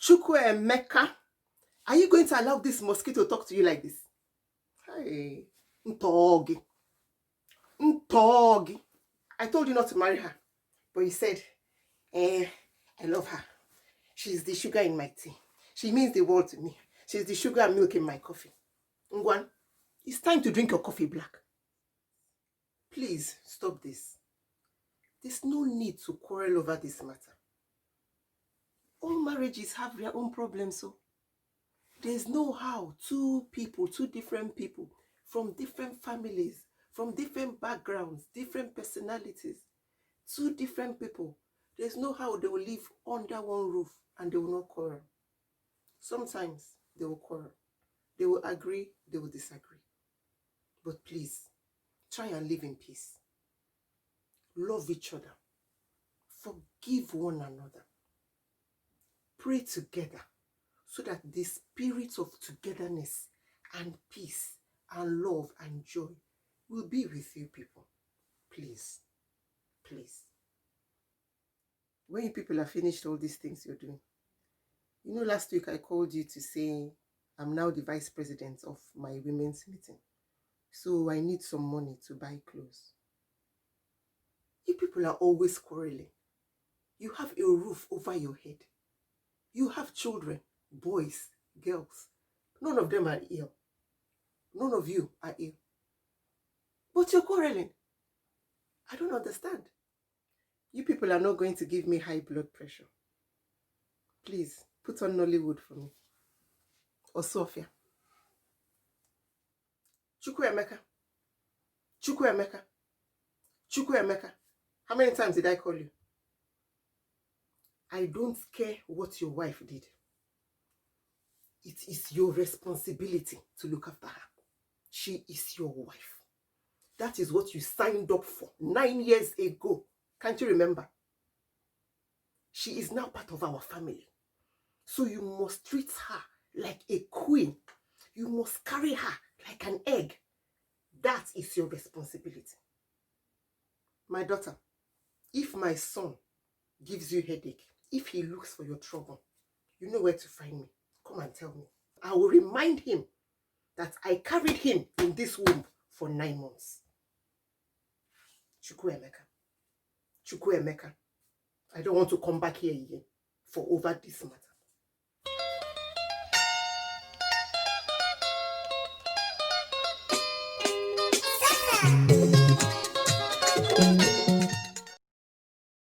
Chukwuemeka, are you going to allow this mosquito talk to you like this? Hey, Ntogi. Ntogi. I told you not to marry her, but you said, I love her. She's the sugar in my tea. She means the world to me. She's the sugar and milk in my coffee. Ngwan, it's time to drink your coffee black. Please stop this. There's no need to quarrel over this matter. All marriages have their own problems, so there's no how two different people from different families, from different backgrounds, different personalities, two different people. There's no how they will live under one roof and they will not quarrel. Sometimes they will quarrel. They will agree, they will disagree. But please, try and live in peace. Love each other. Forgive one another. Pray together so that the spirit of togetherness and peace and love and joy will be with you people. Please. Please. When you people have finished all these things you're doing, you know, last week I called you to say I'm now the vice president of my women's meeting. So I need some money to buy clothes. You people are always quarreling. You have a roof over your head. You have children, boys, girls. None of them are ill. None of you are ill. But you're quarreling. I don't understand. You people are not going to give me high blood pressure. Please, put on Nollywood for me. Or Sophia. Chukwuemeka. Chukwuemeka. Chukwuemeka. How many times did I call you? I don't care what your wife did. It is your responsibility to look after her. She is your wife. That is what you signed up for 9 years ago. Can't you remember? She is now part of our family. So you must treat her like a queen. You must carry her like an egg. That is your responsibility. My daughter, if my son gives you headache, if he looks for your trouble, you know where to find me. Come and tell me. I will remind him that I carried him in this womb for 9 months. Chukwuemeka. Chukwuemeka. I don't want to come back here again for over this matter.